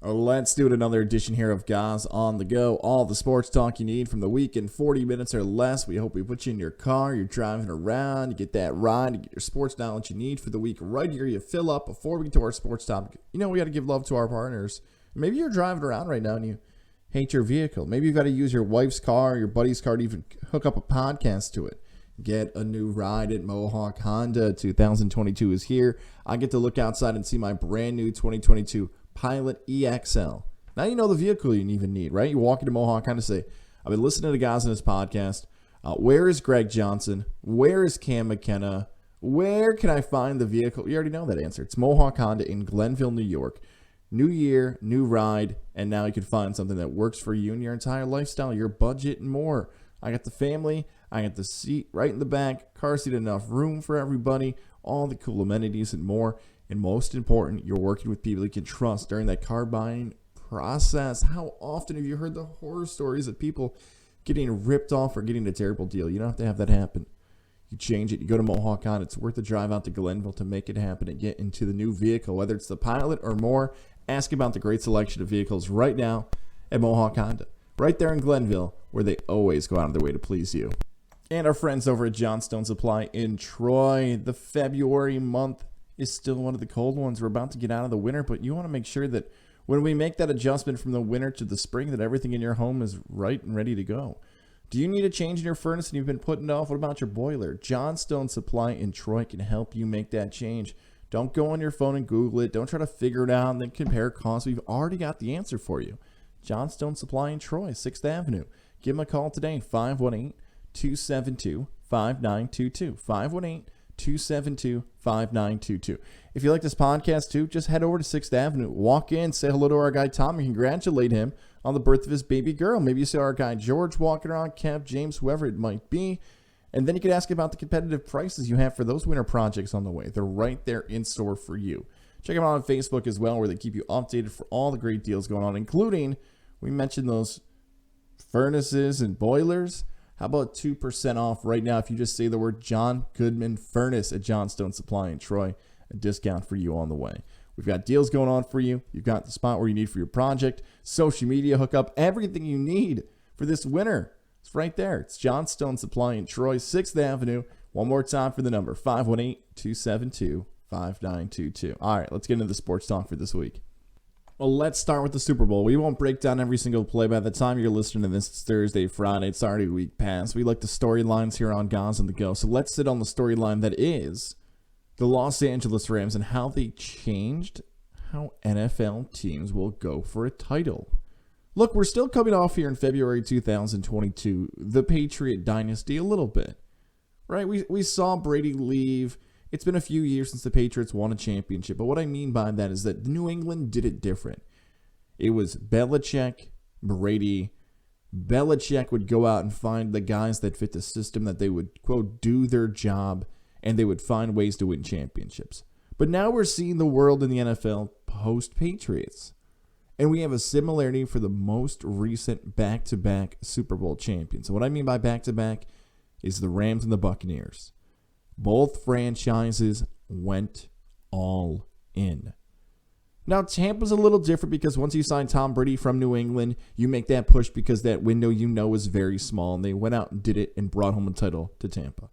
Let's do it. Another edition here of Guys on the Go. All the sports talk you need from the week in 40 minutes or less. We hope we put you in your car, you're driving around, you get that ride, you get your sports knowledge you need for the week right here. You fill up before we get to our sports topic. You know, we got to give love to our partners. Maybe you're driving around right now and you hate your vehicle. Maybe you've got to use your wife's car, your buddy's car to even hook up a podcast to it. Get a new ride at Mohawk Honda. 2022 is here. I get to look outside and see my brand new 2022 Pilot EXL. Now you know the vehicle you even need, right? You walk into Mohawk Honda and say, I've been listening to guys on this podcast. Where is Greg Johnson? Where is Cam McKenna? Where can I find the vehicle? You already know that answer. It's Mohawk Honda in Glenville, New York. New year, new ride, and now you can find something that works for you and your entire lifestyle, your budget, and more. I got the family. I got the seat right in the back, car seat, enough room for everybody, all the cool amenities and more. And most important, you're working with people you can trust during that car buying process. How often have you heard the horror stories of people getting ripped off or getting a terrible deal? You don't have to have that happen. You change it. You go to Mohawk Honda. It's worth the drive out to Glenville to make it happen and get into the new vehicle, whether it's the Pilot or more. Ask about the great selection of vehicles right now at Mohawk Honda, right there in Glenville, where they always go out of their way to please you. And our friends over at Johnstone Supply in Troy. The February month is still one of the cold ones. We're about to get out of the winter, but you want to make sure that when we make that adjustment from the winter to the spring, that everything in your home is right and ready to go. Do you need a change in your furnace and you've been putting it off? What about your boiler? Johnstone Supply in Troy can help you make that change. Don't go on your phone and Google it. Don't try to figure it out and then compare costs. We've already got the answer for you. Johnstone Supply in Troy, 6th Avenue. Give them a call today, 518-272-5922. 518-272-5922. If you like this podcast too, just head over to 6th Avenue. Walk in, say hello to our guy Tom, and congratulate him on the birth of his baby girl. Maybe you see our guy George walking around, Kev, James, whoever it might be. And then you could ask about the competitive prices you have for those winter projects on the way. They're right there in store for you. Check them out on Facebook as well, where they keep you updated for all the great deals going on, including, we mentioned those furnaces and boilers. How about 2% off right now if you just say the word John Goodman Furnace at Johnstone Supply in Troy? A discount for you on the way. We've got deals going on for you. You've got the spot where you need for your project, social media hookup, everything you need for this winter. It's right there. It's Johnstone Supply in Troy, 6th Avenue. One more time for the number, 518-272-5922. All right, let's get into the sports talk for this week. Well, let's start with the Super Bowl. We won't break down every single play. By the time you're listening to this, it's Thursday, Friday. It's already a week past. We like the storylines here on Guys on the Go. So let's sit on the storyline that is the Los Angeles Rams and how they changed how NFL teams will go for a title. Look, we're still coming off here in February 2022, the Patriot dynasty a little bit, right? We saw Brady leave. It's been a few years since the Patriots won a championship, but what I mean by that is that New England did it different. It was Belichick, Brady. Belichick would go out and find the guys that fit the system, that they would, quote, do their job, and they would find ways to win championships. But now we're seeing the world in the NFL post-Patriots. And we have a similarity for the most recent back-to-back Super Bowl champions. So what I mean by back-to-back is the Rams and the Buccaneers. Both franchises went all in. Now, Tampa's a little different because once you sign Tom Brady from New England, you make that push because that window you know is very small, and they went out and did it and brought home a title to Tampa.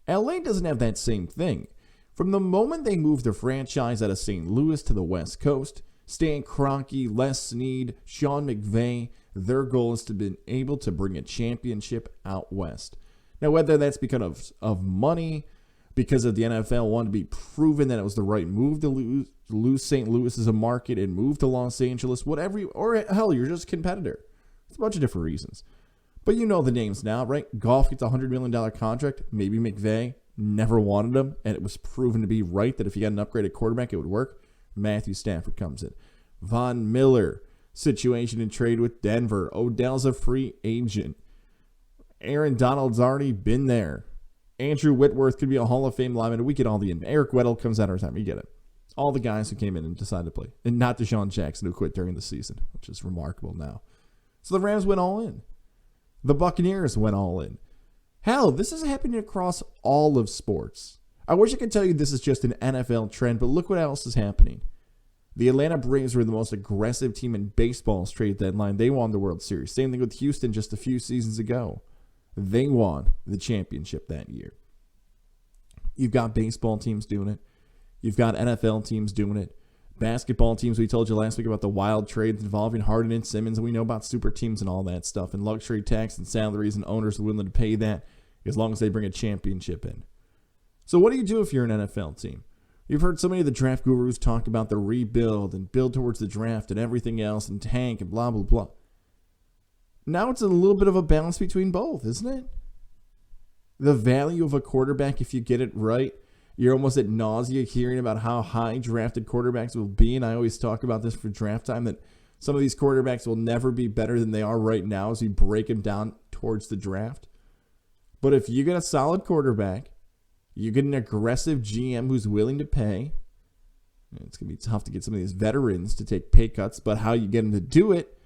LA doesn't have that same thing. From the moment they moved the franchise out of St. Louis to the West Coast, Stan Kroenke, Les Snead, Sean McVay, their goal is to be able to bring a championship out west. Now, whether that's because of money, because of the NFL wanted to be proven that it was the right move to lose St. Louis as a market and move to Los Angeles, whatever, or hell, you're just a competitor. It's a bunch of different reasons. But you know the names now, right? Goff gets a $100 million contract. Maybe McVay never wanted him, and it was proven to be right that if he got an upgraded quarterback, it would work. Matthew Stafford comes in. Von Miller, situation in trade with Denver. Odell's a free agent. Aaron Donald's already been there. Andrew Whitworth could be a Hall of Fame lineman. We get all the... Eric Weddle comes out of time. You get it. All the guys who came in and decided to play. And not Deshaun Jackson, who quit during the season, which is remarkable now. So the Rams went all in. The Buccaneers went all in. Hell, this is happening across all of sports. I wish I could tell you this is just an NFL trend, but look what else is happening. The Atlanta Braves were the most aggressive team in baseball's trade deadline. They won the World Series. Same thing with Houston just a few seasons ago. They won the championship that year. You've got baseball teams doing it. You've got NFL teams doing it. Basketball teams, we told you last week about the wild trades involving Harden and Simmons, and we know about super teams and all that stuff, and luxury tax and salaries, and owners are willing to pay that as long as they bring a championship in. So what do you do if you're an NFL team? You've heard so many of the draft gurus talk about the rebuild and build towards the draft and everything else and tank and blah, blah, blah. Now it's a little bit of a balance between both, isn't it? The value of a quarterback, if you get it right, you're almost at nausea hearing about how high drafted quarterbacks will be. And I always talk about this for draft time, that some of these quarterbacks will never be better than they are right now as we break them down towards the draft. But if you get a solid quarterback, you get an aggressive GM who's willing to pay. It's going to be tough to get some of these veterans to take pay cuts, but how you get them to do it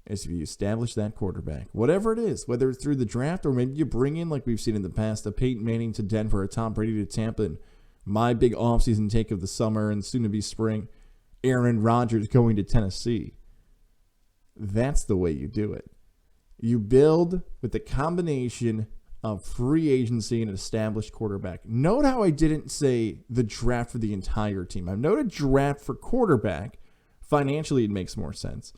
is if you establish that quarterback. Whatever it is, whether it's through the draft or maybe you bring in, like we've seen in the past, a Peyton Manning to Denver, a Tom Brady to Tampa, and my big offseason take of the summer and soon-to-be spring, Aaron Rodgers going to Tennessee. That's the way you do it. You build with the combination of free agency and an established quarterback. Note how I didn't say the draft for the entire team. I've noted draft for quarterback. Financially, it makes more sense.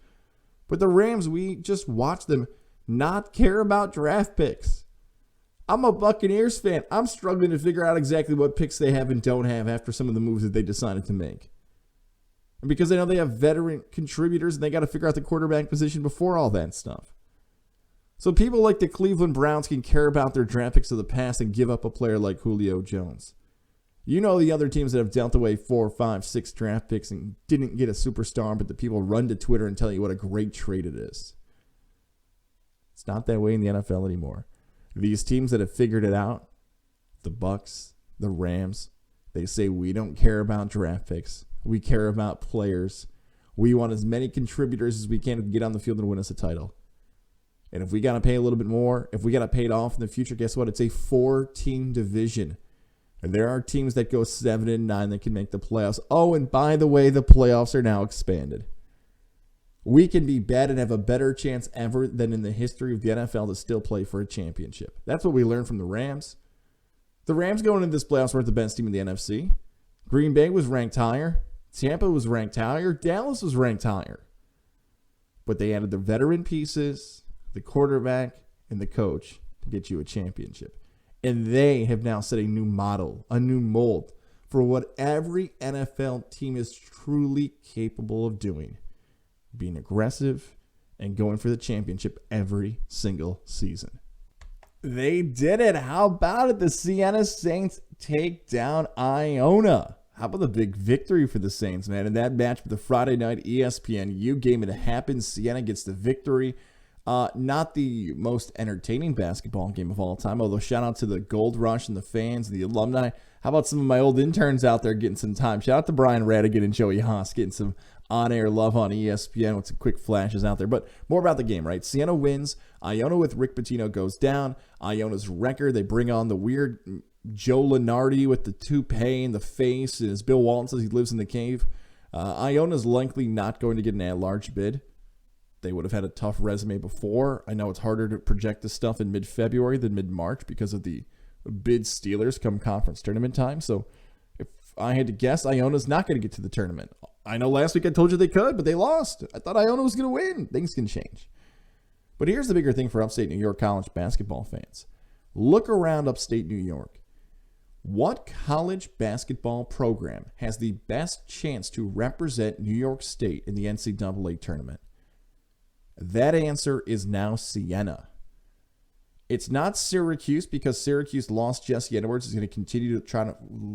But the Rams, we just watched them not care about draft picks. I'm a Buccaneers fan. I'm struggling to figure out exactly what picks they have and don't have after some of the moves that they decided to make. And because I know they have veteran contributors and they got to figure out the quarterback position before all that stuff. So people like the Cleveland Browns can care about their draft picks of the past and give up a player like Julio Jones. You know the other teams that have dealt away 4, 5, 6 draft picks and didn't get a superstar, but the people run to Twitter and tell you what a great trade it is. It's not that way in the NFL anymore. These teams that have figured it out, the Bucs, the Rams, they say we don't care about draft picks. We care about players. We want as many contributors as we can to get on the field and win us a title. And if we got to pay a little bit more, if we got to pay it off in the future, guess what? It's a 4-team division. And there are teams that go 7-9 that can make the playoffs. Oh, and by the way, the playoffs are now expanded. We can be bad and have a better chance ever than in the history of the NFL to still play for a championship. That's what we learned from the Rams. The Rams going into this playoffs weren't the best team in the NFC. Green Bay was ranked higher. Tampa was ranked higher. Dallas was ranked higher. But they added the veteran pieces, the quarterback, and the coach to get you a championship. And they have now set a new model, a new mold for what every NFL team is truly capable of doing. Being aggressive and going for the championship every single season. They did it. How about it? The Siena Saints take down Iona. How about the big victory for the Saints, man? In that match with the Friday night ESPNU game, it happened. Siena gets the victory. Not the most entertaining basketball game of all time, although shout out to the Gold Rush and the fans, the alumni. How about some of my old interns out there getting some time? Shout out to Brian Radigan and Joey Haas getting some on-air love on ESPN with some quick flashes out there. But more about the game, right? Siena wins. Iona with Rick Pitino goes down. Iona's record, they bring on the weird Joe Lenardi with the toupee and the face. And as Bill Walton says, he lives in the cave. Iona's likely not going to get an at-large bid. They would have had a tough resume before. I know it's harder to project this stuff in mid-February than mid-March because of the bid stealers come conference tournament time. So if I had to guess, Iona's not going to get to the tournament. I know last week I told you they could, but they lost. I thought Iona was going to win. Things can change. But here's the bigger thing for upstate New York college basketball fans. Look around upstate New York. What college basketball program has the best chance to represent New York State in the NCAA tournament? That answer is now Siena. It's not Syracuse because Syracuse lost Jesse Edwards. Is going to continue to try to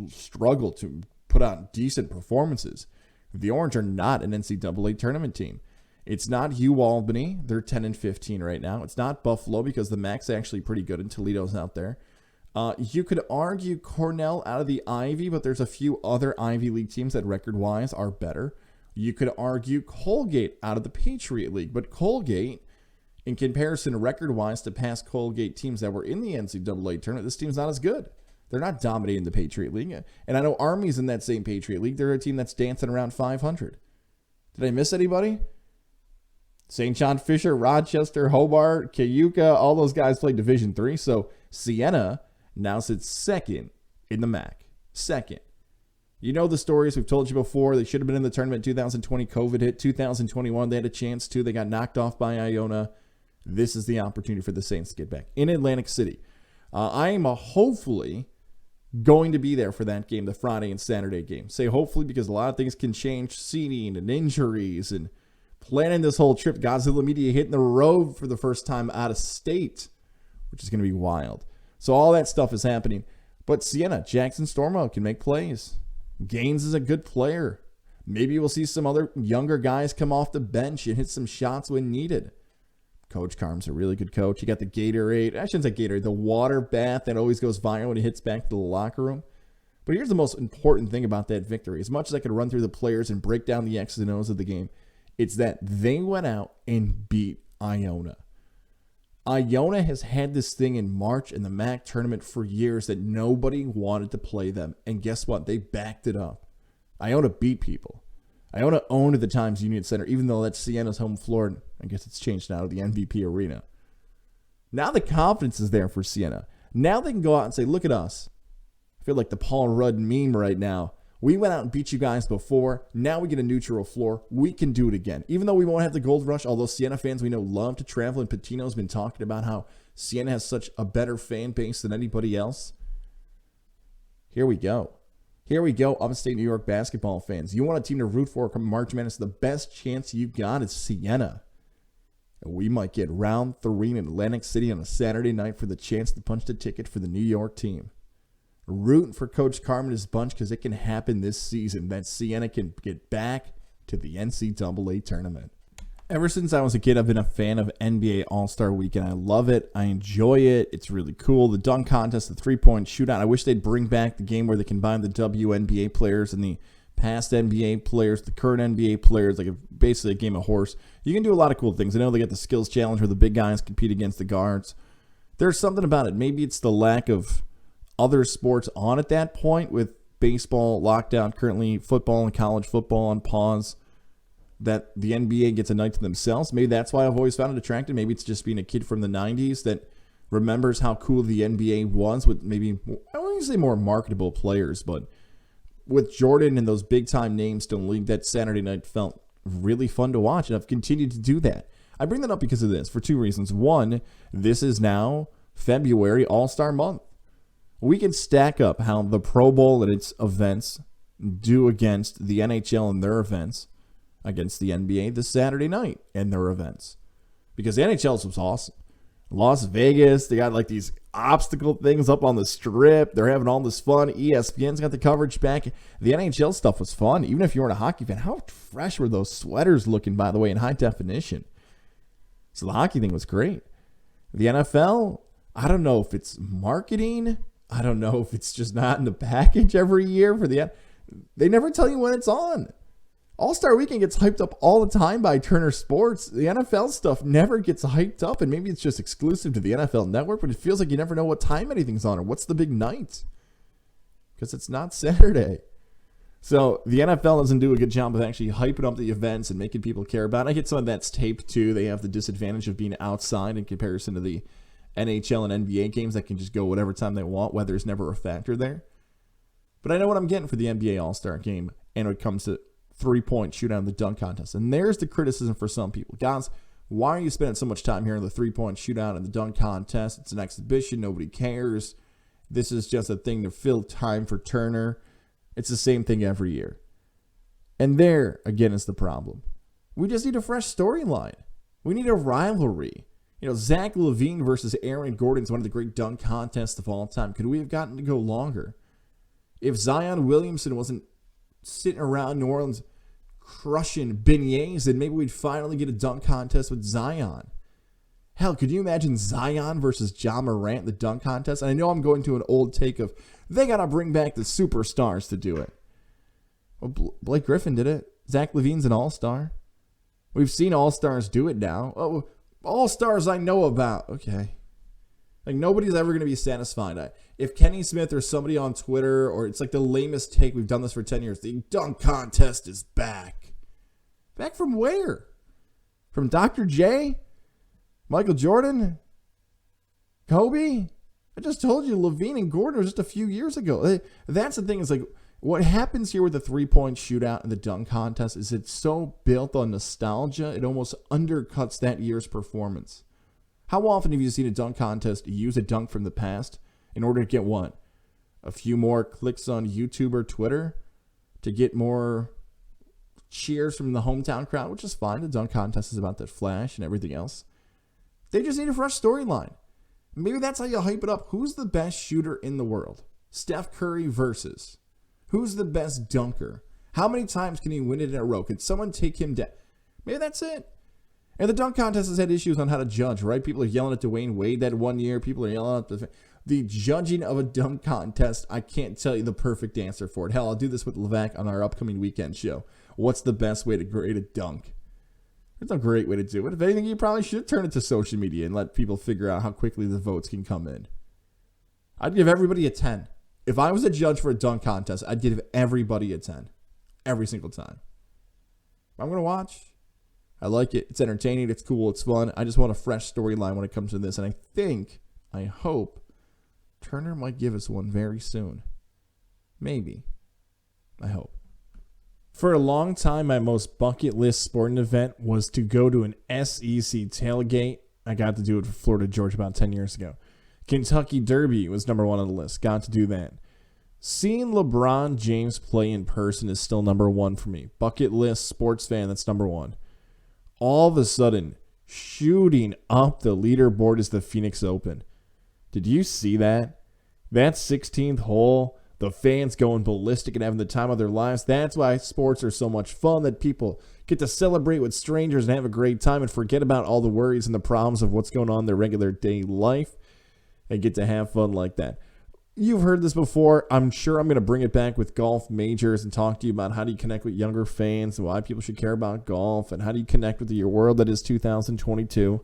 struggle to put on decent performances. The Orange are not an NCAA tournament team. It's not UAlbany. They're 10-15 right now. It's not Buffalo because the MAC's actually pretty good and Toledo's out there. You could argue Cornell out of the Ivy, but there's a few other Ivy League teams that record-wise are better. You could argue Colgate out of the Patriot League, but Colgate, in comparison record-wise to past Colgate teams that were in the NCAA tournament, this team's not as good. They're not dominating the Patriot League. And I know Army's in that same Patriot League. They're a team that's dancing around 500. Did I miss anybody? St. John Fisher, Rochester, Hobart, Cayuga, all those guys play Division III. So Siena now sits second in the MAC. Second. You know the stories. We've told you before. They should have been in the tournament in 2020. COVID hit. 2021, they had a chance to. They got knocked off by Iona. This is the opportunity for the Saints to get back in Atlantic City. I am hopefully going to be there for that game, the Friday and Saturday game. Say hopefully because a lot of things can change, seating and injuries and planning this whole trip. Godzilla Media hitting the road for the first time out of state, which is going to be wild. So all that stuff is happening. But Siena, Jackson Stormo can make plays. Gaines is a good player. Maybe we'll see some other younger guys come off the bench and hit some shots when needed. Coach Carm's a really good coach. You got the Gatorade. I shouldn't say Gatorade. The water bath that always goes viral when he hits back to the locker room. But here's the most important thing about that victory. As much as I could run through the players and break down the X's and O's of the game, it's that they went out and beat Iona. Iona has had this thing in March in the MAC tournament for years that nobody wanted to play them. And guess what? They backed it up. Iona beat people. Iona owned the Times Union Center, even though that's Siena's home floor. And I guess it's changed now to the MVP Arena. Now the confidence is there for Siena. Now they can go out and say, look at us. I feel like the Paul Rudd meme right now. We went out and beat you guys before. Now we get a neutral floor. We can do it again. Even though we won't have the gold rush, although Siena fans we know love to travel, and Patino's been talking about how Siena has such a better fan base than anybody else. Here we go. Here we go, upstate New York basketball fans. You want a team to root for come March Madness, the best chance you got is Siena. And we might get round 3 in Atlantic City on a Saturday night for the chance to punch the ticket for the New York team. Rooting for Coach Carm and his bunch because it can happen this season that Siena can get back to the NCAA tournament. Ever since I was a kid, I've been a fan of NBA All-Star Weekend. I love it. I enjoy it. It's really cool. The dunk contest, the three-point shootout. I wish they'd bring back the game where they combine the WNBA players and the past NBA players, the current NBA players, like basically a game of horse. You can do a lot of cool things. I know they got the skills challenge where the big guys compete against the guards. There's something about it. Maybe it's the lack of other sports on at that point with baseball locked down currently, football and college football on pause, that the NBA gets a night to themselves. Maybe that's why I've always found it attractive. Maybe it's just being a kid from the 90s that remembers how cool the NBA was with maybe, I wouldn't say more marketable players, but with Jordan and those big-time names still in the league, that Saturday night felt really fun to watch, and I've continued to do that. I bring that up because of this, for 2 reasons. One, this is now February All-Star month. We can stack up how the Pro Bowl and its events do against the NHL and their events, against the NBA this Saturday night and their events. Because the NHL was awesome. Las Vegas, they got like these obstacle things up on the strip. They're having all this fun. ESPN's got the coverage back. The NHL stuff was fun. Even if you weren't a hockey fan, how fresh were those sweaters looking, by the way, in high definition? So the hockey thing was great. The NFL, I don't know if it's marketing. I don't know if it's just not in the package every year for the. They never tell you when it's on. All-Star Weekend gets hyped up all the time by Turner Sports. The NFL stuff never gets hyped up, and maybe it's just exclusive to the NFL Network, but it feels like you never know what time anything's on or what's the big night because it's not Saturday. So the NFL doesn't do a good job of actually hyping up the events and making people care about it. I get some of that's taped too. They have the disadvantage of being outside in comparison to the NHL and NBA games that can just go whatever time they want. Weather's never a factor there. But I know what I'm getting for the NBA All-Star Game, and when it comes to three-point shootout in the dunk contest. And there's the criticism for some people. Guys, why are you spending so much time here in the three-point shootout and the dunk contest? It's an exhibition. Nobody cares. This is just a thing to fill time for Turner. It's the same thing every year. And there, again, is the problem. We just need a fresh storyline. We need a rivalry. You know, Zach LaVine versus Aaron Gordon is one of the great dunk contests of all time. Could we have gotten to go longer? If Zion Williamson wasn't sitting around New Orleans crushing beignets, then maybe we'd finally get a dunk contest with Zion. Hell, could you imagine Zion versus Ja Morant in the dunk contest? And I know I'm going to an old take of, they got to bring back the superstars to do it. Well, Blake Griffin did it. Zach LaVine's an all-star. We've seen all-stars do it now. Oh, all-stars I know about. Okay. Like, nobody's ever going to be satisfied. If Kenny Smith or somebody on Twitter, or it's like the lamest take, we've done this for 10 years, the dunk contest is back. Back from where? From Dr. J? Michael Jordan? Kobe? I just told you Levine and Gordon were just a few years ago. That's the thing, is like, what happens here with the three-point shootout and the dunk contest is it's so built on nostalgia, it almost undercuts that year's performance. How often have you seen a dunk contest use a dunk from the past in order to get what? A few more clicks on YouTube or Twitter to get more cheers from the hometown crowd, which is fine. The dunk contest is about that flash and everything else. They just need a fresh storyline. Maybe that's how you hype it up. Who's the best shooter in the world? Steph Curry versus. Who's the best dunker? How many times can he win it in a row? Can someone take him down? Maybe that's it. And the dunk contest has had issues on how to judge, right? People are yelling at Dwayne Wade that one year. People are yelling at the judging of a dunk contest. I can't tell you the perfect answer for it. Hell, I'll do this with Levac on our upcoming weekend show. What's the best way to grade a dunk? It's a great way to do it. If anything, you probably should turn it to social media and let people figure out how quickly the votes can come in. I'd give everybody a 10. If I was a judge for a dunk contest, I'd give everybody a 10. Every single time. I'm going to watch. I like it. It's entertaining. It's cool. It's fun. I just want a fresh storyline when it comes to this. And I hope, Turner might give us one very soon. Maybe. I hope. For a long time, my most bucket list sporting event was to go to an SEC tailgate. I got to do it for Florida Georgia about 10 years ago. Kentucky Derby was number one on the list. Got to do that. Seeing LeBron James play in person is still number one for me. Bucket list sports fan, that's number one. All of a sudden, shooting up the leaderboard is the Phoenix Open. Did you see that? That 16th hole, the fans going ballistic and having the time of their lives. That's why sports are so much fun, that people get to celebrate with strangers and have a great time and forget about all the worries and the problems of what's going on in their regular day life and get to have fun like that. You've heard this before. I'm sure I'm going to bring it back with golf majors and talk to you about how do you connect with younger fans and why people should care about golf and how do you connect with your world that is 2022.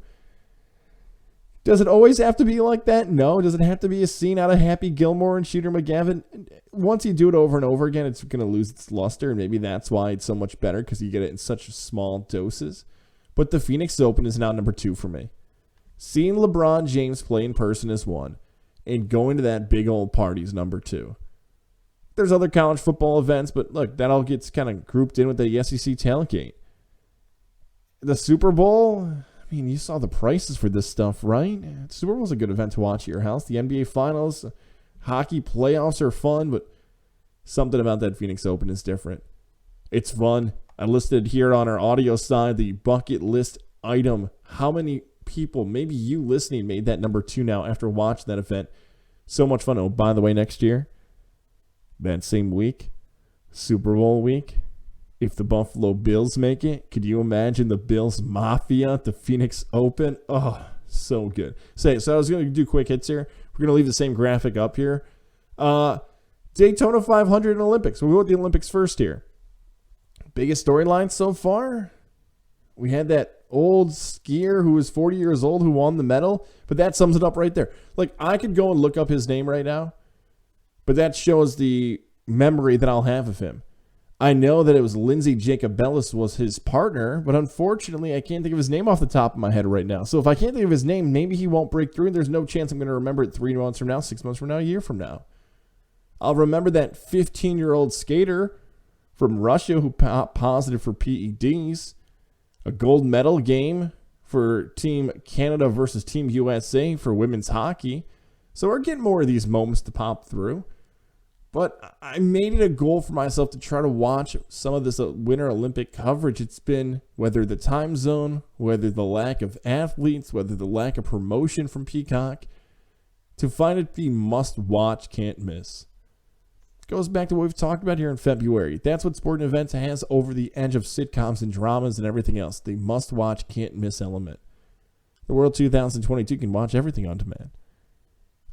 Does it always have to be like that? No. Does it have to be a scene out of Happy Gilmore and Shooter McGavin? Once you do it over and over again, it's going to lose its luster, and maybe that's why it's so much better, because you get it in such small doses. But the Phoenix Open is now number 2 for me. Seeing LeBron James play in person is 1, and going to that big old party is number 2. There's other college football events, but look, that all gets kind of grouped in with the SEC tailgate. The Super Bowl, I mean, you saw the prices for this stuff, right? Super Bowl's a good event to watch at your house. The NBA Finals, hockey playoffs are fun, but something about that Phoenix Open is different. It's fun. I listed here on our audio side the bucket list item. How many people, maybe you listening, made that number 2 now after watching that event? So much fun. Oh, by the way, next year, that same week, Super Bowl week, if the Buffalo Bills make it, could you imagine the Bills Mafia at the Phoenix Open? Oh, so good. So I was going to do quick hits here. We're going to leave the same graphic up here. Daytona 500 and Olympics. We'll go with the Olympics first here. Biggest storyline so far? We had that old skier who was 40 years old who won the medal, but that sums it up right there. Like, I could go and look up his name right now, but that shows the memory that I'll have of him. I know that it was Lindsey Jacobellis was his partner, but unfortunately, I can't think of his name off the top of my head right now. So if I can't think of his name, maybe he won't break through, and there's no chance I'm going to remember it 3 months from now, 6 months from now, a year from now. I'll remember that 15-year-old skater from Russia who positive for PEDs, a gold medal game for Team Canada versus Team USA for women's hockey. So we're getting more of these moments to pop through. But I made it a goal for myself to try to watch some of this Winter Olympic coverage. It's been whether the time zone, whether the lack of athletes, whether the lack of promotion from Peacock, to find it the must-watch, can't miss. It goes back to what we've talked about here in February. That's what sporting events has over the edge of sitcoms and dramas and everything else. The must-watch, can't miss element. The World 2022 can watch everything on demand.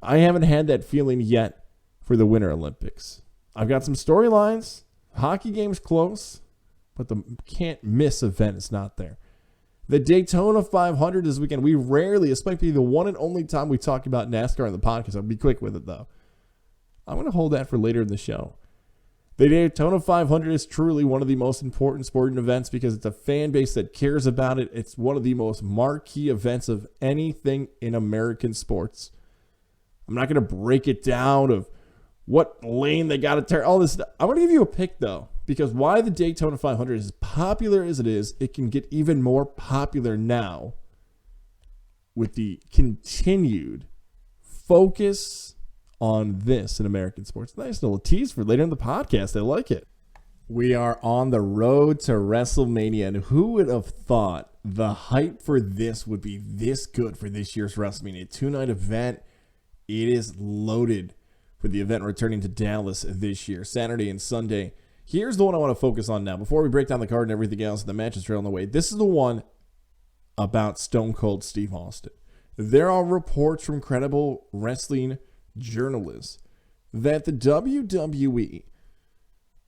I haven't had that feeling yet for the Winter Olympics. I've got some storylines. Hockey game's close, but the can't miss event is not there. The Daytona 500 this weekend. We rarely, this might be the one and only time we talk about NASCAR on the podcast. I'll be quick with it, though. I'm going to hold that for later in the show. The Daytona 500 is truly one of the most important sporting events because it's a fan base that cares about it. It's one of the most marquee events of anything in American sports. I'm not going to break it down of what lane they got to turn, all this stuff. I'm going to give you a pick, though, because why the Daytona 500 is as popular as it is, it can get even more popular now with the continued focus on this in American sports. Nice little tease for later in the podcast. I like it. We are on the road to WrestleMania, and who would have thought the hype for this would be this good for this year's WrestleMania? 2-night event. It is loaded for the event returning to Dallas this year, Saturday and Sunday. Here's the one I want to focus on now. Before we break down the card and everything else, and the matches trailing away, this is the one about Stone Cold Steve Austin. There are reports from credible wrestling journalists that the WWE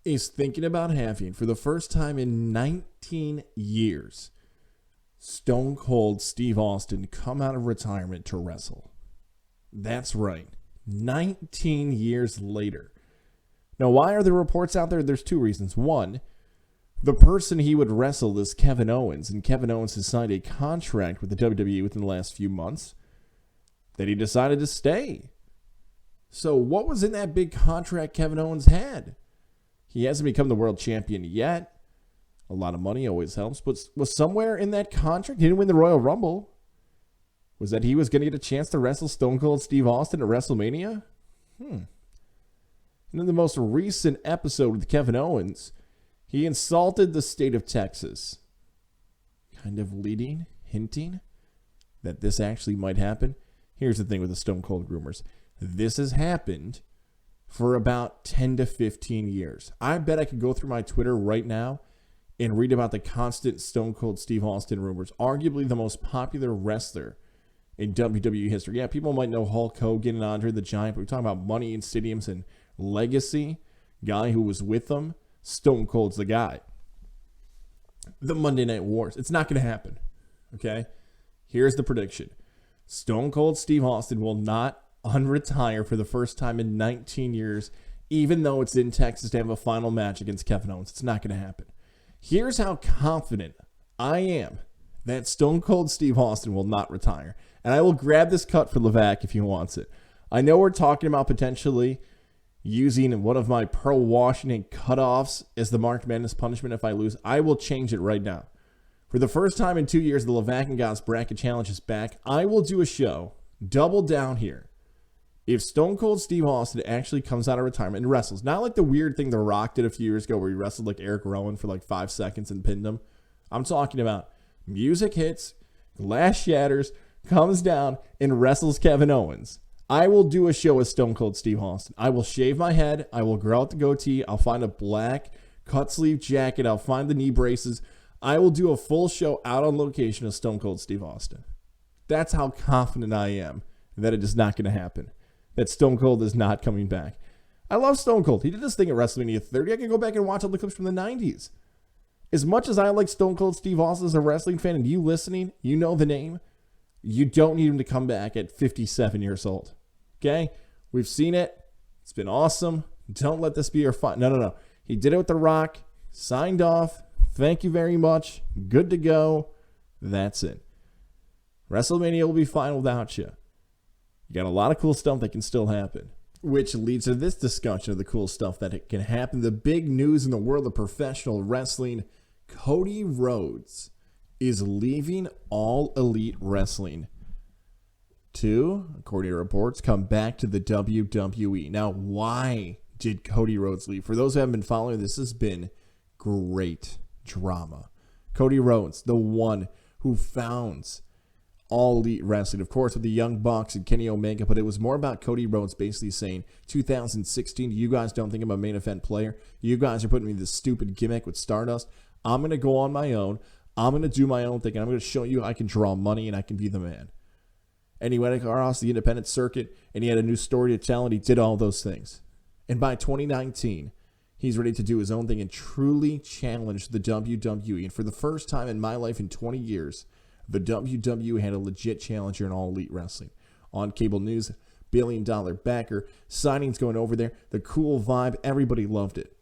is thinking about having, for the first time in 19 years, Stone Cold Steve Austin come out of retirement to wrestle. That's right. 19 years later. Now, why are the reports out there? There's two reasons. One, the person he would wrestle is Kevin Owens, and Kevin Owens has signed a contract with the WWE within the last few months that he decided to stay. So what was in that big contract Kevin Owens had? He hasn't become the world champion yet. A lot of money always helps, but was somewhere in that contract, he didn't win the Royal Rumble, was that he was going to get a chance to wrestle Stone Cold Steve Austin at WrestleMania? And in the most recent episode with Kevin Owens, he insulted the state of Texas, kind of hinting that this actually might happen. Here's the thing with the Stone Cold rumors. This has happened for about 10 to 15 years. I bet I could go through my Twitter right now and read about the constant Stone Cold Steve Austin rumors. Arguably the most popular wrestler in WWE history. Yeah, people might know Hulk Hogan and Andre the Giant, but we're talking about money in stadiums and legacy. Guy who was with them, Stone Cold's the guy. The Monday Night Wars. It's not going to happen. Okay? Here's the prediction. Stone Cold Steve Austin will not unretire for the first time in 19 years, even though it's in Texas to have a final match against Kevin Owens. It's not going to happen. Here's how confident I am that Stone Cold Steve Austin will not retire. And I will grab this cut for Levac if he wants it. I know we're talking about potentially using one of my Pearl Washington cutoffs as the March Madness punishment if I lose. I will change it right now. For the first time in 2 years, the Levac and Goss Bracket Challenge is back. I will do a show, double down here. If Stone Cold Steve Austin actually comes out of retirement and wrestles, not like the weird thing The Rock did a few years ago where he wrestled like Eric Rowan for like 5 seconds and pinned him. I'm talking about music hits, glass shatters, comes down and wrestles Kevin Owens. I will do a show with Stone Cold Steve Austin. I will shave my head. I will grow out the goatee. I'll find a black cut sleeve jacket. I'll find the knee braces. I will do a full show out on location of Stone Cold Steve Austin. That's how confident I am that it is not going to happen. That Stone Cold is not coming back. I love Stone Cold. He did this thing at WrestleMania 30. I can go back and watch all the clips from the 90s. As much as I like Stone Cold Steve Austin as a wrestling fan, and you listening, you know the name, you don't need him to come back at 57 years old. Okay? We've seen it. It's been awesome. Don't let this be your fun. No. He did it with The Rock. Signed off. Thank you very much. Good to go. That's it. WrestleMania will be fine without you. You got a lot of cool stuff that can still happen. Which leads to this discussion of the cool stuff that can happen. The big news in the world of professional wrestling. Cody Rhodes is leaving All Elite Wrestling to, according to reports, come back to the WWE. Now, why did Cody Rhodes leave? For those who haven't been following, this has been great drama. Cody Rhodes, the one who founds All Elite Wrestling, of course, with the Young Bucks and Kenny Omega, but it was more about Cody Rhodes basically saying, 2016, you guys don't think I'm a main event player. You guys are putting me in this stupid gimmick with Stardust. I'm going to go on my own. I'm going to do my own thing, and I'm going to show you I can draw money and I can be the man. And he went across the independent circuit, and he had a new story to tell, and he did all those things. And by 2019, He's ready to do his own thing and truly challenge the WWE. And for the first time in my life in 20 years, the WWE had a legit challenger in All Elite Wrestling. On cable news, billion-dollar backer, signings going over there, the cool vibe, everybody loved it.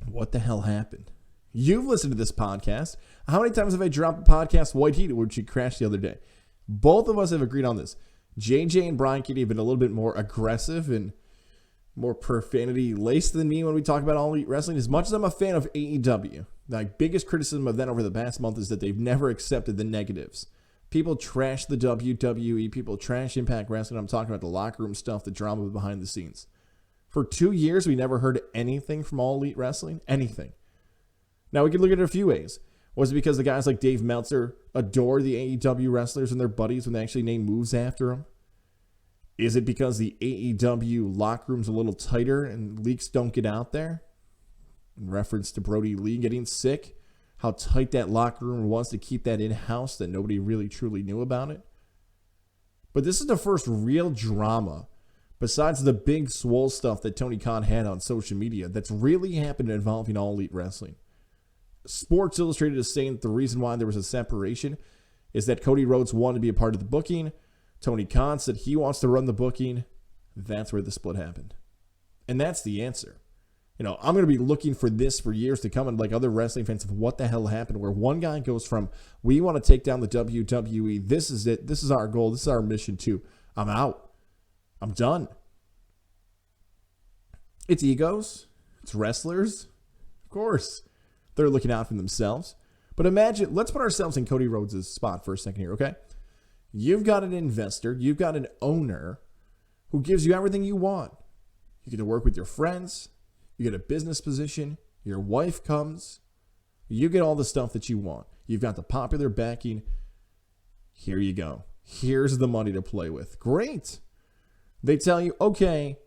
What the hell happened? You've listened to this podcast. How many times have I dropped a podcast, White Heat, which you crashed the other day? Both of us have agreed on this. JJ and Brian Kitty have been a little bit more aggressive and more profanity-laced than me when we talk about All Elite Wrestling. As much as I'm a fan of AEW, my biggest criticism of them over the past month is that they've never accepted the negatives. People trash the WWE. People trash Impact Wrestling. I'm talking about the locker room stuff, the drama behind the scenes. For 2 years, we never heard anything from All Elite Wrestling. Anything. Now, we could look at it a few ways. Was it because the guys like Dave Meltzer adore the AEW wrestlers and their buddies when they actually name moves after them? Is it because the AEW locker room's a little tighter and leaks don't get out there? In reference to Brody Lee getting sick, how tight that locker room was to keep that in-house that nobody really truly knew about it. But this is the first real drama, besides the big swole stuff that Tony Khan had on social media, that's really happened involving All Elite Wrestling. Sports Illustrated is saying that the reason why there was a separation is that Cody Rhodes wanted to be a part of the booking. Tony Khan said he wants to run the booking. That's where the split happened. And that's the answer. I'm going to be looking for this for years to come, and like other wrestling fans, of what the hell happened, where one guy goes from, we want to take down the WWE, this is it, this is our goal, this is our mission, to, I'm out, I'm done. It's egos, it's wrestlers, of course. They're looking out for themselves. But imagine, let's put ourselves in Cody Rhodes' spot for a second here, okay? You've got an investor, you've got an owner who gives you everything you want. You get to work with your friends, you get a business position, your wife comes, you get all the stuff that you want. You've got the popular backing. Here you go. Here's the money to play with. Great. They tell you, okay,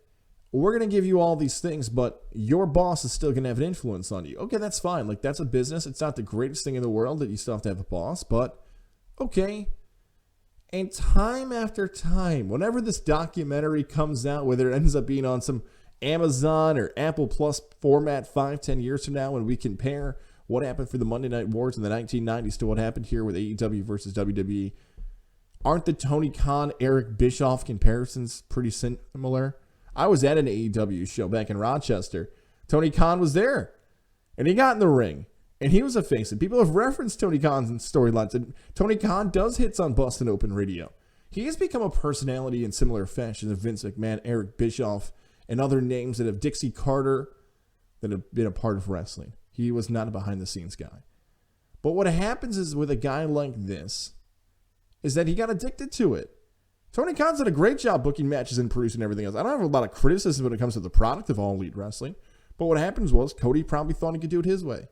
we're going to give you all these things, but your boss is still going to have an influence on you. Okay, that's fine. Like, that's a business. It's not the greatest thing in the world that you still have to have a boss, but okay. And time after time, whenever this documentary comes out, whether it ends up being on some Amazon or Apple Plus format 5-10 years from now, when we compare what happened for the Monday Night Wars in the 1990s to what happened here with AEW versus WWE, aren't the Tony Khan, Eric Bischoff comparisons pretty similar? I was at an AEW show back in Rochester. Tony Khan was there, and he got in the ring, and he was a face. And people have referenced Tony Khan's storylines, and Tony Khan does hits on Bustin' Open Radio. He has become a personality in similar fashion to Vince McMahon, Eric Bischoff, and other names that have, Dixie Carter, that have been a part of wrestling. He was not a behind-the-scenes guy. But what happens is with a guy like this is that he got addicted to it. Tony Khan's did a great job booking matches and producing everything else. I don't have a lot of criticism when it comes to the product of All Elite Wrestling. But what happens was Cody probably thought he could do it his way.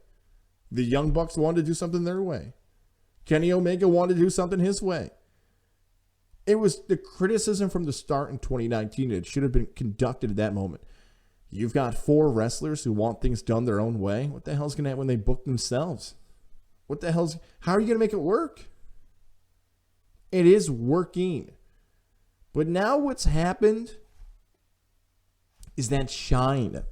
The Young Bucks wanted to do something their way. Kenny Omega wanted to do something his way. It was the criticism from the start in 2019. It should have been conducted at that moment. You've got 4 wrestlers who want things done their own way. What the hell's going to happen when they book themselves? How are you going to make it work? It is working. But now what's happened is that shine,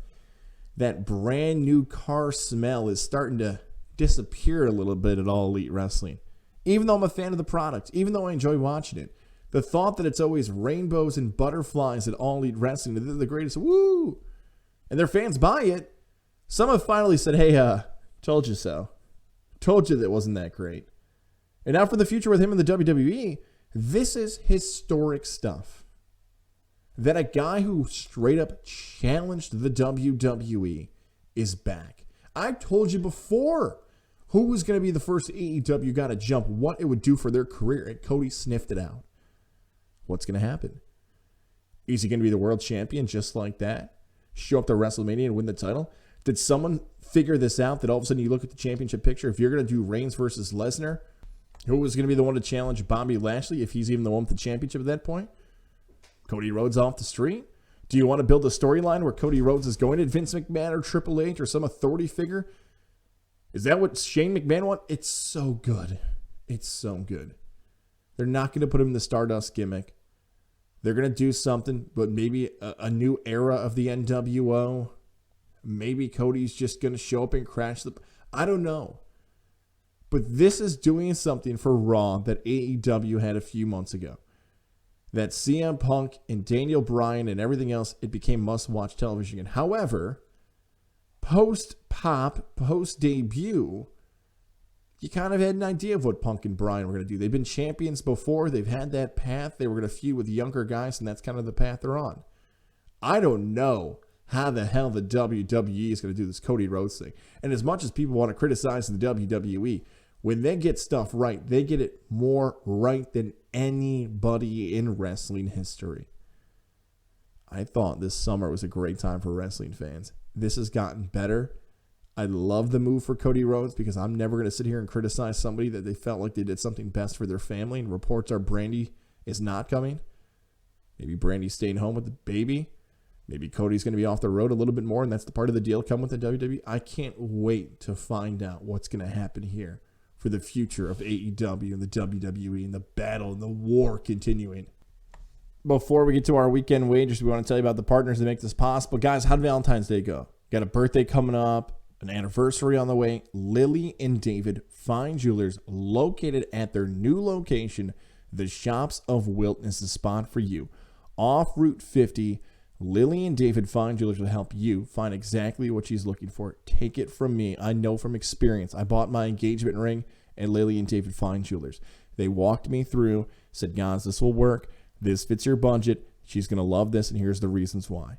that brand new car smell is starting to disappear a little bit at All Elite Wrestling. Even though I'm a fan of the product, even though I enjoy watching it, the thought that it's always rainbows and butterflies at All Elite Wrestling, they're the greatest, woo! And their fans buy it. Some have finally said, hey, told you so. Told you that wasn't that great. And now for the future with him in the WWE, this is historic stuff. That a guy who straight up challenged the WWE is back. I told you before who was going to be the first AEW guy to jump, what it would do for their career, and Cody sniffed it out. What's going to happen? Is he going to be the world champion just like that? Show up to WrestleMania and win the title? Did someone figure this out, that all of a sudden you look at the championship picture, if you're going to do Reigns versus Lesnar, who was going to be the one to challenge Bobby Lashley if he's even the one with the championship at that point? Cody Rhodes off the street? Do you want to build a storyline where Cody Rhodes is going to Vince McMahon or Triple H or some authority figure? Is that what Shane McMahon wants? It's so good. It's so good. They're not going to put him in the Stardust gimmick. They're going to do something, but maybe a new era of the NWO. Maybe Cody's just going to show up and crash I don't know. But this is doing something for Raw that AEW had a few months ago. That CM Punk and Daniel Bryan and everything else, it became must-watch television again. However, post-pop, post-debut, you kind of had an idea of what Punk and Bryan were going to do. They've been champions before. They've had that path. They were going to feud with younger guys, and that's kind of the path they're on. I don't know how the hell the WWE is going to do this Cody Rhodes thing. And as much as people want to criticize the WWE, when they get stuff right, they get it more right than anybody in wrestling history. I thought this summer was a great time for wrestling fans. This has gotten better. I love the move for Cody Rhodes because I'm never going to sit here and criticize somebody that they felt like they did something best for their family. And reports are Brandy is not coming. Maybe Brandy's staying home with the baby. Maybe Cody's going to be off the road a little bit more, and that's the part of the deal come with the WWE. I can't wait to find out what's going to happen here for the future of AEW and the WWE and the battle and the war continuing. Before we get to our weekend wagers, we want to tell you about the partners that make this possible. Guys, how did Valentine's Day go? Got a birthday coming up, an anniversary on the way. Lily and David Fine Jewelers, located at their new location, the Shops of Wilton, is the spot for you. Off Route 50, Lily and David Fine Jewelers will help you find exactly what she's looking for. Take it from me. I know from experience. I bought my engagement ring at Lily and David Fine Jewelers. They walked me through, said, guys, this will work. This fits your budget. She's going to love this, and here's the reasons why.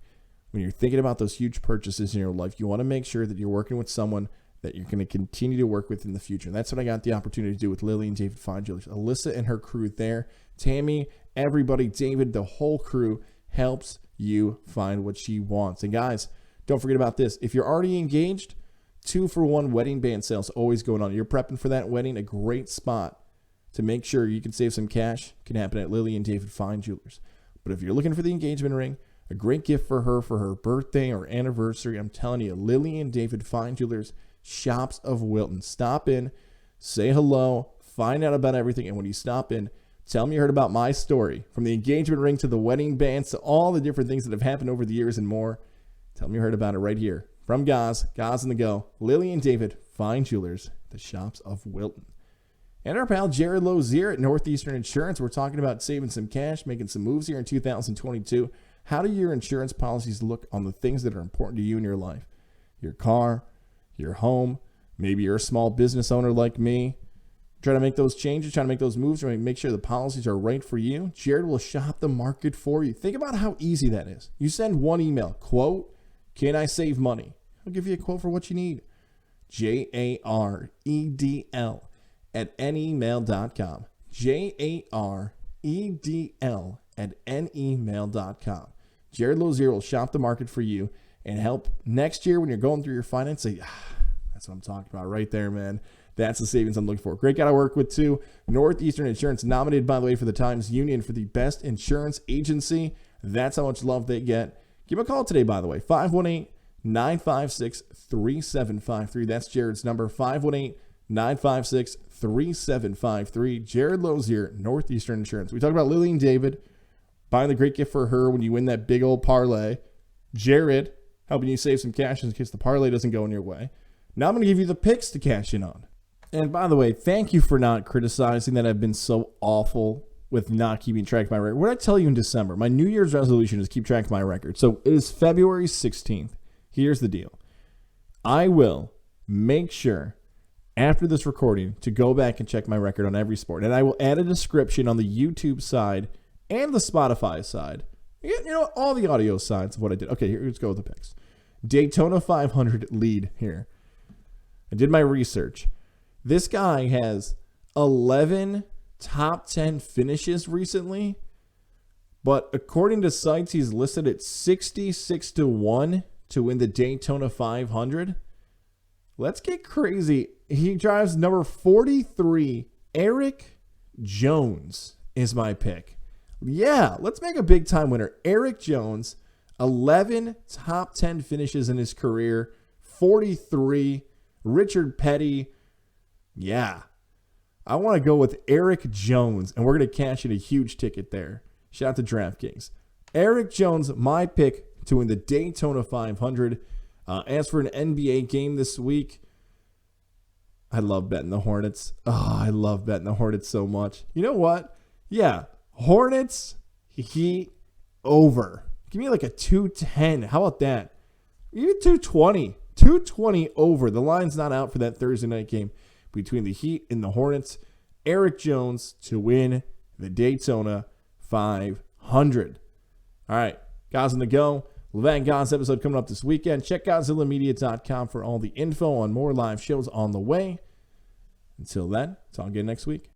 When you're thinking about those huge purchases in your life, you want to make sure that you're working with someone that you're going to continue to work with in the future. And that's what I got the opportunity to do with Lily and David Fine Jewelers. Alyssa and her crew there, Tammy, everybody, David, the whole crew helps you find what she wants. And guys, don't forget about this. If you're already engaged, 2-for-1 wedding band sales always going on. You're prepping for that wedding, a great spot to make sure you can save some cash can happen at Lily and David Fine Jewelers. But if you're looking for the engagement ring, a great gift for her birthday or anniversary, I'm telling you, Lily and David Fine Jewelers, Shops of Wilton. Stop in, say hello, find out about everything, and when you stop in, tell me you heard about my story, from the engagement ring to the wedding bands to all the different things that have happened over the years and more. Tell me you heard about it right here. From Gaz on the Go, Lily and David Fine Jewelers, the Shops of Wilton. And our pal Jared Lozier at Northeastern Insurance. We're talking about saving some cash, making some moves here in 2022. How do your insurance policies look on the things that are important to you in your life? Your car, your home, maybe you're a small business owner like me. Trying to make those changes, trying to make those moves, trying to make sure the policies are right for you. Jared will shop the market for you. Think about how easy that is. You send one email, quote, can I save money? I'll give you a quote for what you need. JAREDL at nemail.com. JAREDL at nemail.com. Jared Lozier will shop the market for you and help next year when you're going through your finances. That's what I'm talking about right there, man. That's the savings I'm looking for. Great guy to work with, too. Northeastern Insurance, nominated, by the way, for the Times Union for the best insurance agency. That's how much love they get. Give him a call today, by the way. 518-956-3753. That's Jared's number, 518-956-3753. Jared Lozier, Northeastern Insurance. We talked about Lily and David buying the great gift for her when you win that big old parlay. Jared helping you save some cash in case the parlay doesn't go in your way. Now I'm going to give you the picks to cash in on. And by the way, thank you for not criticizing that I've been so awful with not keeping track of my record. What did I tell you in December? My New Year's resolution is keep track of my record. So it is February 16th. Here's the deal. I will make sure after this recording to go back and check my record on every sport. And I will add a description on the YouTube side and the Spotify side. You know, all the audio sides of what I did. Okay, let's go with the picks. Daytona 500 lead here. I did my research. This guy has 11 top 10 finishes recently, but according to sites, he's listed at 66-1 to win the Daytona 500. Let's get crazy. He drives number 43. Eric Jones is my pick. Yeah, let's make a big time winner. Eric Jones, 11 top 10 finishes in his career, 43. Richard Petty, yeah. I want to go with Eric Jones, and we're going to cash in a huge ticket there. Shout out to DraftKings. Eric Jones, my pick to win the Daytona 500. As for an NBA game this week, I love betting the Hornets. Oh, I love betting the Hornets so much. You know what? Yeah, Hornets, Heat, over. Give me like a 210. How about that? Even 220. 220 over. The line's not out for that Thursday night game between the Heat and the Hornets. Eric Jones to win the Daytona 500. All right, guys on the go. Levan Goss episode coming up this weekend. Check out ZillaMedia.com for all the info on more live shows on the way. Until then, talk again next week.